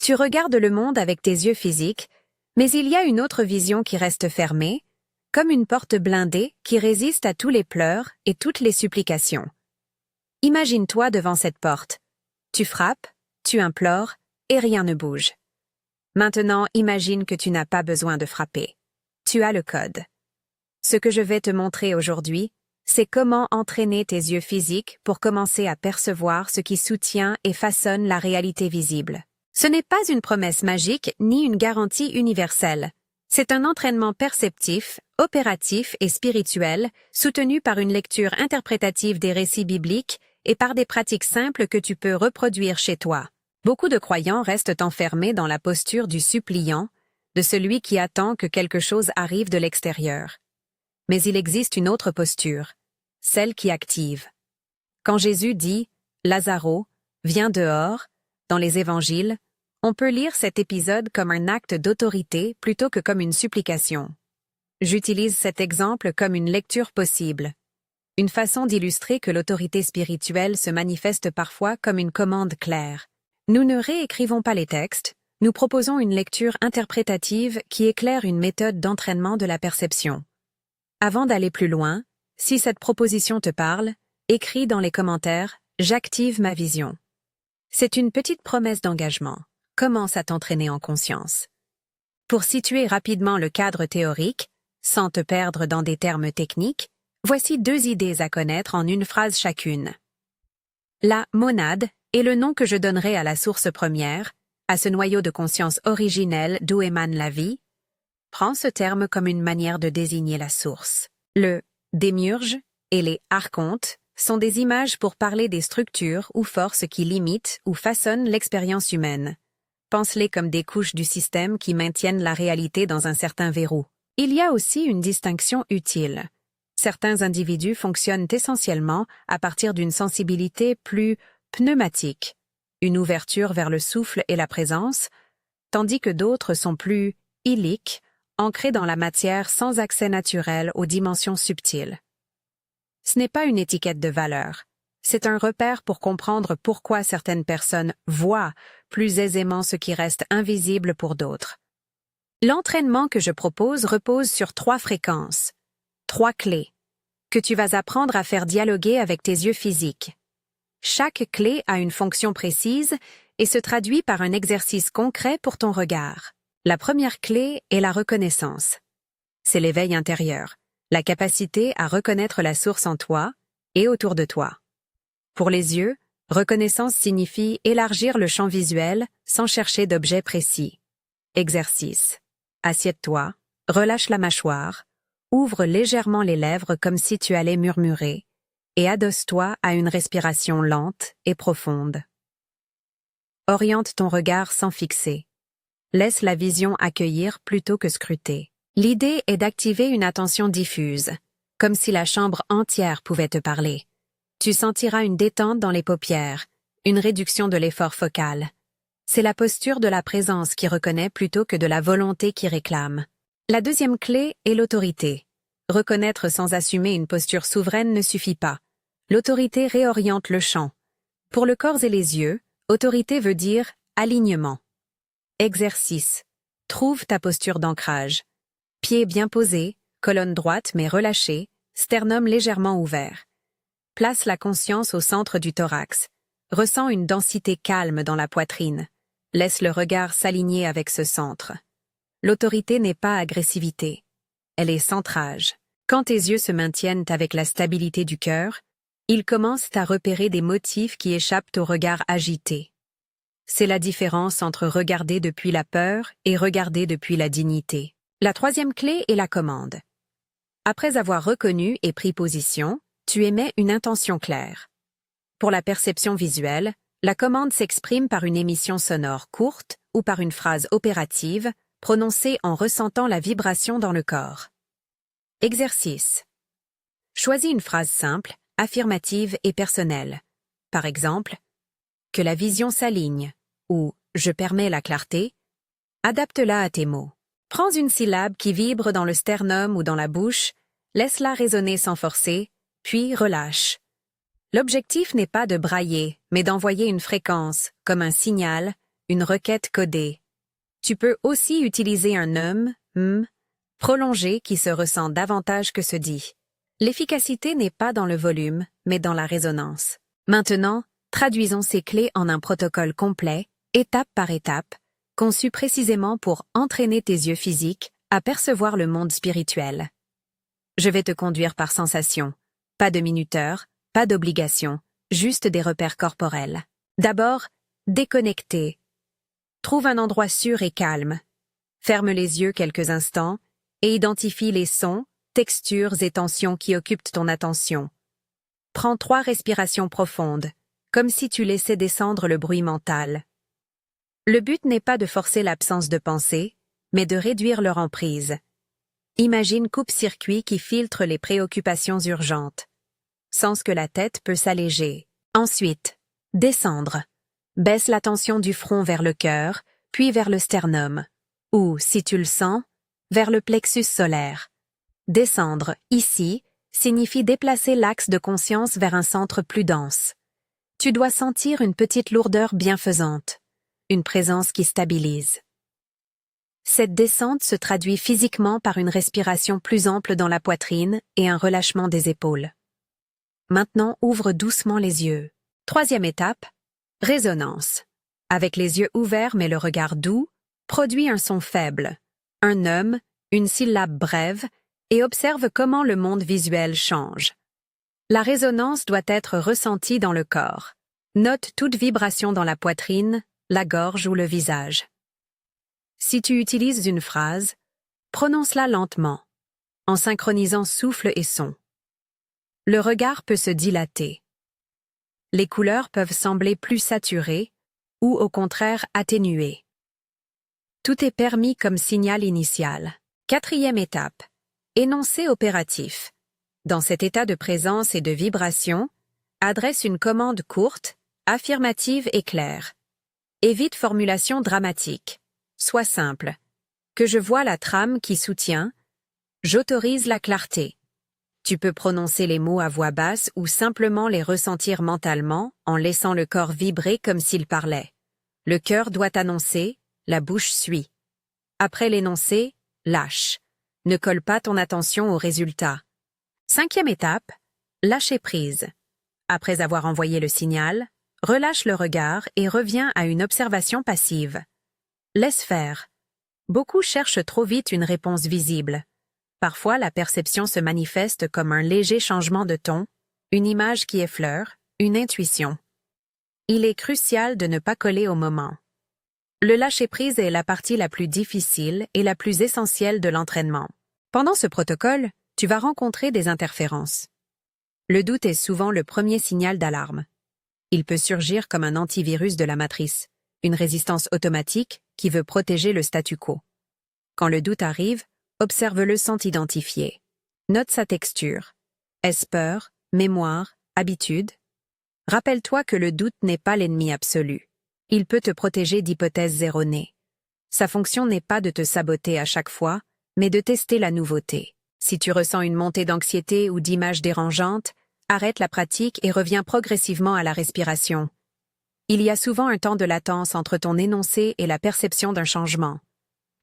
Tu regardes le monde avec tes yeux physiques, mais il y a une autre vision qui reste fermée, comme une porte blindée qui résiste à tous les pleurs et toutes les supplications. Imagine-toi devant cette porte. Tu frappes, tu implores, et rien ne bouge. Maintenant, imagine que tu n'as pas besoin de frapper. Tu as le code. Ce que je vais te montrer aujourd'hui, c'est comment entraîner tes yeux physiques pour commencer à percevoir ce qui soutient et façonne la réalité visible. Ce n'est pas une promesse magique ni une garantie universelle. C'est un entraînement perceptif, opératif et spirituel, soutenu par une lecture interprétative des récits bibliques et par des pratiques simples que tu peux reproduire chez toi. Beaucoup de croyants restent enfermés dans la posture du suppliant, de celui qui attend que quelque chose arrive de l'extérieur. Mais il existe une autre posture, celle qui active. Quand Jésus dit « Lazaro, viens dehors » dans les évangiles, on peut lire cet épisode comme un acte d'autorité plutôt que comme une supplication. J'utilise cet exemple comme une lecture possible, une façon d'illustrer que l'autorité spirituelle se manifeste parfois comme une commande claire. Nous ne réécrivons pas les textes, nous proposons une lecture interprétative qui éclaire une méthode d'entraînement de la perception. Avant d'aller plus loin, si cette proposition te parle, écris dans les commentaires « J'active ma vision ». C'est une petite promesse d'engagement. Commence à t'entraîner en conscience. Pour situer rapidement le cadre théorique, sans te perdre dans des termes techniques, voici 2 idées à connaître en une phrase chacune. La monade est le nom que je donnerai à la source première, à ce noyau de conscience originel d'où émane la vie. Prends ce terme comme une manière de désigner la source. Le démiurge et les archontes sont des images pour parler des structures ou forces qui limitent ou façonnent l'expérience humaine. Pense-les comme des couches du système qui maintiennent la réalité dans un certain verrou. Il y a aussi une distinction utile. Certains individus fonctionnent essentiellement à partir d'une sensibilité plus pneumatique, une ouverture vers le souffle et la présence, tandis que d'autres sont plus iliques, ancrés dans la matière sans accès naturel aux dimensions subtiles. Ce n'est pas une étiquette de valeur. C'est un repère pour comprendre pourquoi certaines personnes voient plus aisément ce qui reste invisible pour d'autres. L'entraînement que je propose repose sur 3 fréquences, 3 clés, que tu vas apprendre à faire dialoguer avec tes yeux physiques. Chaque clé a une fonction précise et se traduit par un exercice concret pour ton regard. La première clé est la reconnaissance. C'est l'éveil intérieur, la capacité à reconnaître la source en toi et autour de toi. Pour les yeux, reconnaissance signifie élargir le champ visuel sans chercher d'objet précis. Exercice. Assieds-toi, relâche la mâchoire, ouvre légèrement les lèvres comme si tu allais murmurer, et adosse-toi à une respiration lente et profonde. Oriente ton regard sans fixer. Laisse la vision accueillir plutôt que scruter. L'idée est d'activer une attention diffuse, comme si la chambre entière pouvait te parler. Tu sentiras une détente dans les paupières, une réduction de l'effort focal. C'est la posture de la présence qui reconnaît plutôt que de la volonté qui réclame. La deuxième clé est l'autorité. Reconnaître sans assumer une posture souveraine ne suffit pas. L'autorité réoriente le champ. Pour le corps et les yeux, autorité veut dire alignement. Exercice. Trouve ta posture d'ancrage. Pieds bien posés, colonne droite mais relâchée, sternum légèrement ouvert. Place la conscience au centre du thorax. Ressens une densité calme dans la poitrine. Laisse le regard s'aligner avec ce centre. L'autorité n'est pas agressivité. Elle est centrage. Quand tes yeux se maintiennent avec la stabilité du cœur, ils commencent à repérer des motifs qui échappent au regard agité. C'est la différence entre regarder depuis la peur et regarder depuis la dignité. La troisième clé est la commande. Après avoir reconnu et pris position, tu émets une intention claire. Pour la perception visuelle, la commande s'exprime par une émission sonore courte ou par une phrase opérative, prononcée en ressentant la vibration dans le corps. Exercice. Choisis une phrase simple, affirmative et personnelle. Par exemple, « Que la vision s'aligne » ou « Je permets la clarté ». Adapte-la à tes mots. Prends une syllabe qui vibre dans le sternum ou dans la bouche, laisse-la résonner sans forcer, puis relâche. L'objectif n'est pas de brailler, mais d'envoyer une fréquence, comme un signal, une requête codée. Tu peux aussi utiliser un prolongé qui se ressent davantage que se dit. L'efficacité n'est pas dans le volume, mais dans la résonance. Maintenant, traduisons ces clés en un protocole complet, étape par étape, conçu précisément pour entraîner tes yeux physiques à percevoir le monde spirituel. Je vais te conduire par sensation. Pas de minuteur, pas d'obligation, juste des repères corporels. D'abord, déconnecter. Trouve un endroit sûr et calme. Ferme les yeux quelques instants et identifie les sons, textures et tensions qui occupent ton attention. Prends 3 respirations profondes, comme si tu laissais descendre le bruit mental. Le but n'est pas de forcer l'absence de pensée, mais de réduire leur emprise. Imagine coupe-circuit qui filtre les préoccupations urgentes. Sens que la tête peut s'alléger. Ensuite, descendre. Baisse la tension du front vers le cœur, puis vers le sternum. Ou, si tu le sens, vers le plexus solaire. Descendre, ici, signifie déplacer l'axe de conscience vers un centre plus dense. Tu dois sentir une petite lourdeur bienfaisante, une présence qui stabilise. Cette descente se traduit physiquement par une respiration plus ample dans la poitrine et un relâchement des épaules. Maintenant, ouvre doucement les yeux. 3e étape, résonance. Avec les yeux ouverts mais le regard doux, produis un son faible, un une syllabe brève, et observe comment le monde visuel change. La résonance doit être ressentie dans le corps. Note toute vibration dans la poitrine, la gorge ou le visage. Si tu utilises une phrase, prononce-la lentement, en synchronisant souffle et son. Le regard peut se dilater. Les couleurs peuvent sembler plus saturées ou au contraire atténuées. Tout est permis comme signal initial. 4e étape, énoncé opératif. Dans cet état de présence et de vibration, adresse une commande courte, affirmative et claire. Évite formulation dramatique. Sois simple. Que je vois la trame qui soutient. J'autorise la clarté. Tu peux prononcer les mots à voix basse ou simplement les ressentir mentalement en laissant le corps vibrer comme s'il parlait. Le cœur doit annoncer, la bouche suit. Après l'énoncé, lâche. Ne colle pas ton attention au résultat. 5e étape, lâcher prise. Après avoir envoyé le signal, relâche le regard et reviens à une observation passive. Laisse faire. Beaucoup cherchent trop vite une réponse visible. Parfois, la perception se manifeste comme un léger changement de ton, une image qui effleure, une intuition. Il est crucial de ne pas coller au moment. Le lâcher-prise est la partie la plus difficile et la plus essentielle de l'entraînement. Pendant ce protocole, tu vas rencontrer des interférences. Le doute est souvent le premier signal d'alarme. Il peut surgir comme un antivirus de la matrice, une résistance automatique qui veut protéger le statu quo. Quand le doute arrive, observe-le sans t'identifier. Note sa texture. Est-ce peur, mémoire, habitude? Rappelle-toi que le doute n'est pas l'ennemi absolu. Il peut te protéger d'hypothèses erronées. Sa fonction n'est pas de te saboter à chaque fois, mais de tester la nouveauté. Si tu ressens une montée d'anxiété ou d'images dérangeantes, arrête la pratique et reviens progressivement à la respiration. Il y a souvent un temps de latence entre ton énoncé et la perception d'un changement.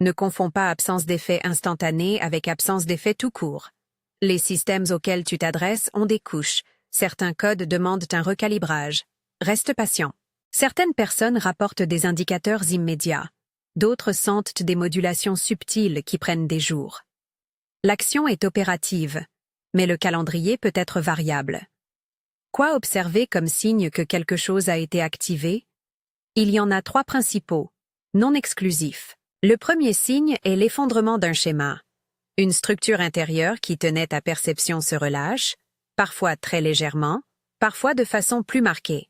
Ne confonds pas absence d'effet instantané avec absence d'effet tout court. Les systèmes auxquels tu t'adresses ont des couches. Certains codes demandent un recalibrage. Reste patient. Certaines personnes rapportent des indicateurs immédiats. D'autres sentent des modulations subtiles qui prennent des jours. L'action est opérative, mais le calendrier peut être variable. Quoi observer comme signe que quelque chose a été activé? Il y en a 3 principaux, non exclusifs. Le premier signe est l'effondrement d'un schéma. Une structure intérieure qui tenait ta perception se relâche, parfois très légèrement, parfois de façon plus marquée.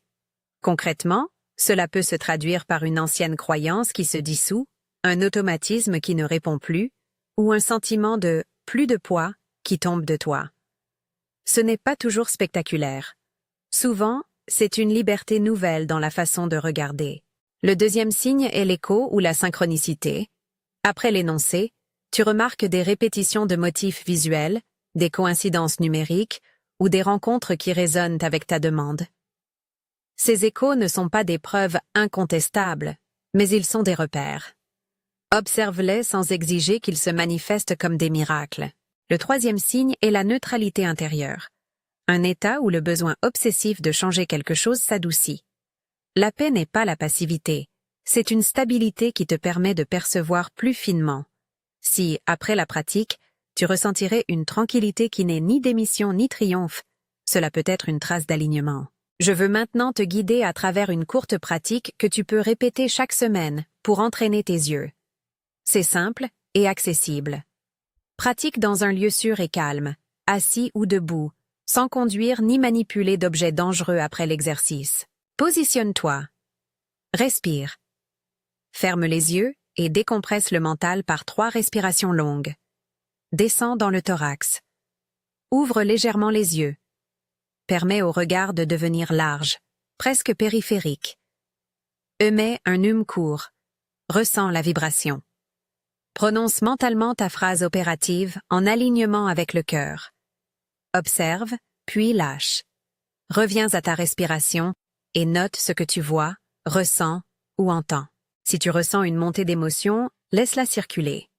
Concrètement, cela peut se traduire par une ancienne croyance qui se dissout, un automatisme qui ne répond plus, ou un sentiment de « plus de poids » qui tombe de toi. Ce n'est pas toujours spectaculaire. Souvent, c'est une liberté nouvelle dans la façon de regarder. Le deuxième signe est l'écho ou la synchronicité. Après l'énoncé, tu remarques des répétitions de motifs visuels, des coïncidences numériques ou des rencontres qui résonnent avec ta demande. Ces échos ne sont pas des preuves incontestables, Mais ils sont des repères. Observe-les sans exiger qu'ils se manifestent comme des miracles. Le troisième signe est la neutralité intérieure. Un état où le besoin obsessif de changer quelque chose s'adoucit. La paix n'est pas la passivité, c'est une stabilité qui te permet de percevoir plus finement. Si, après la pratique, tu ressentirais une tranquillité qui n'est ni démission ni triomphe, cela peut être une trace d'alignement. Je veux maintenant te guider à travers une courte pratique que tu peux répéter chaque semaine pour entraîner tes yeux. C'est simple et accessible. Pratique dans un lieu sûr et calme, assis ou debout, sans conduire ni manipuler d'objets dangereux après l'exercice. Positionne-toi. Respire. Ferme les yeux et décompresse le mental par 3 respirations longues. Descends dans le thorax. Ouvre légèrement les yeux. Permets au regard de devenir large, presque périphérique. Émets un court. Ressens la vibration. Prononce mentalement ta phrase opérative en alignement avec le cœur. Observe, puis lâche. Reviens à ta respiration et note ce que tu vois, ressens ou entends. Si tu ressens une montée d'émotion, laisse-la circuler.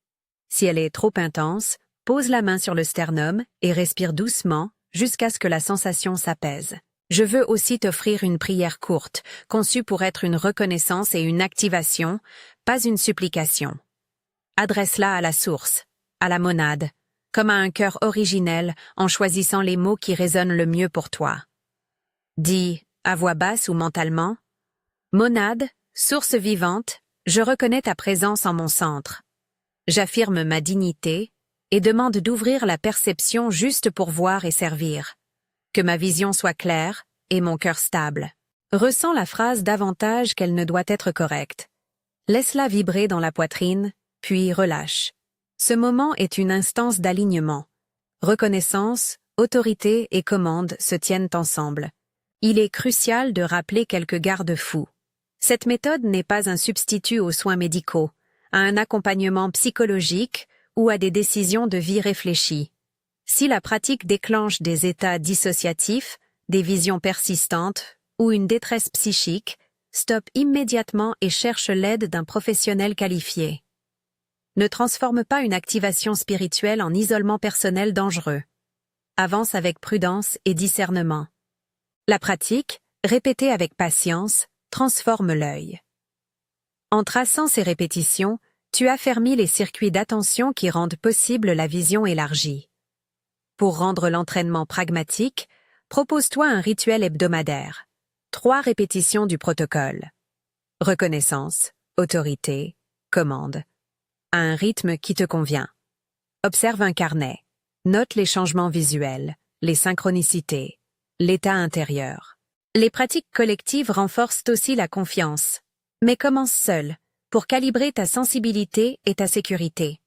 Si elle est trop intense, pose la main sur le sternum et respire doucement jusqu'à ce que la sensation s'apaise. Je veux aussi t'offrir une prière courte, conçue pour être une reconnaissance et une activation, pas une supplication. Adresse-la à la source, à la monade, comme à un cœur originel en choisissant les mots qui résonnent le mieux pour toi. Dis, à voix basse ou mentalement, « Monade, source vivante, je reconnais ta présence en mon centre. J'affirme ma dignité et demande d'ouvrir la perception juste pour voir et servir. Que ma vision soit claire et mon cœur stable. » Ressens la phrase davantage qu'elle ne doit être correcte. Laisse-la vibrer dans la poitrine, puis relâche. Ce moment est une instance d'alignement. Reconnaissance, autorité et commande se tiennent ensemble. Il est crucial de rappeler quelques garde-fous. Cette méthode n'est pas un substitut aux soins médicaux, à un accompagnement psychologique ou à des décisions de vie réfléchies. Si la pratique déclenche des états dissociatifs, des visions persistantes ou une détresse psychique, stoppe immédiatement et cherche l'aide d'un professionnel qualifié. Ne transforme pas une activation spirituelle en isolement personnel dangereux. Avance avec prudence et discernement. La pratique, répétée avec patience, transforme l'œil. En traçant ces répétitions, tu affermis les circuits d'attention qui rendent possible la vision élargie. Pour rendre l'entraînement pragmatique, propose-toi un rituel hebdomadaire. 3 répétitions du protocole. Reconnaissance, autorité, commande. À un rythme qui te convient. Observe un carnet. Note les changements visuels, les synchronicités, l'état intérieur. Les pratiques collectives renforcent aussi la confiance. Mais commence seul, pour calibrer ta sensibilité et ta sécurité.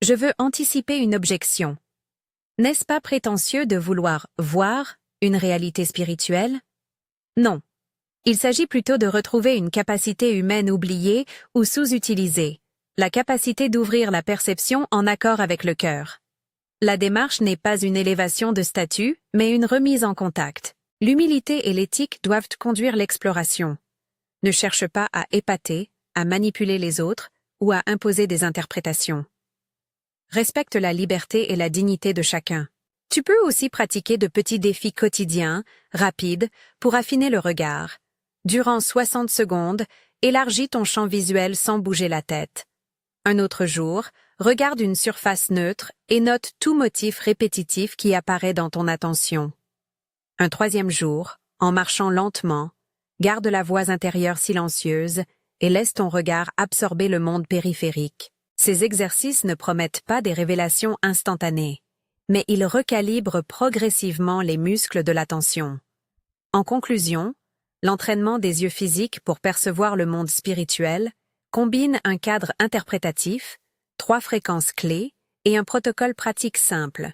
Je veux anticiper une objection. N'est-ce pas prétentieux de vouloir voir une réalité spirituelle? Non. Il s'agit plutôt de retrouver une capacité humaine oubliée ou sous-utilisée, la capacité d'ouvrir la perception en accord avec le cœur. La démarche n'est pas une élévation de statut, mais une remise en contact. L'humilité et l'éthique doivent conduire l'exploration. Ne cherche pas à épater, à manipuler les autres ou à imposer des interprétations. Respecte la liberté et la dignité de chacun. Tu peux aussi pratiquer de petits défis quotidiens, rapides, pour affiner le regard. Durant 60 secondes, élargis ton champ visuel sans bouger la tête. Un autre jour, regarde une surface neutre et note tout motif répétitif qui apparaît dans ton attention. Un 3e jour, en marchant lentement, garde la voix intérieure silencieuse et laisse ton regard absorber le monde périphérique. Ces exercices ne promettent pas des révélations instantanées, mais ils recalibrent progressivement les muscles de l'attention. En conclusion, l'entraînement des yeux physiques pour percevoir le monde spirituel combine un cadre interprétatif, 3 fréquences clés et un protocole pratique simple.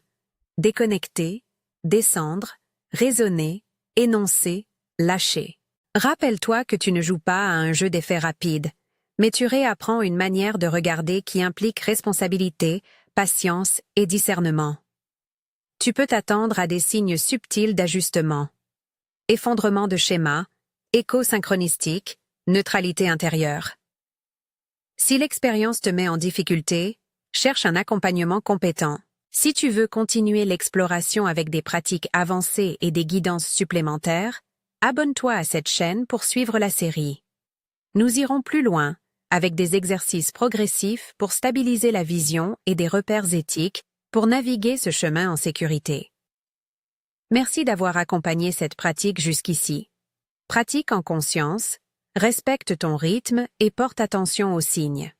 Déconnecter, descendre, raisonner, énoncer, lâcher. Rappelle-toi que tu ne joues pas à un jeu d'effets rapides, mais tu réapprends une manière de regarder qui implique responsabilité, patience et discernement. Tu peux t'attendre à des signes subtils d'ajustement. Effondrement de schéma, écho synchronistique, neutralité intérieure. Si l'expérience te met en difficulté, cherche un accompagnement compétent. Si tu veux continuer l'exploration avec des pratiques avancées et des guidances supplémentaires, abonne-toi à cette chaîne pour suivre la série. Nous irons plus loin, avec des exercices progressifs pour stabiliser la vision et des repères éthiques pour naviguer ce chemin en sécurité. Merci d'avoir accompagné cette pratique jusqu'ici. Pratique en conscience, respecte ton rythme et porte attention aux signes.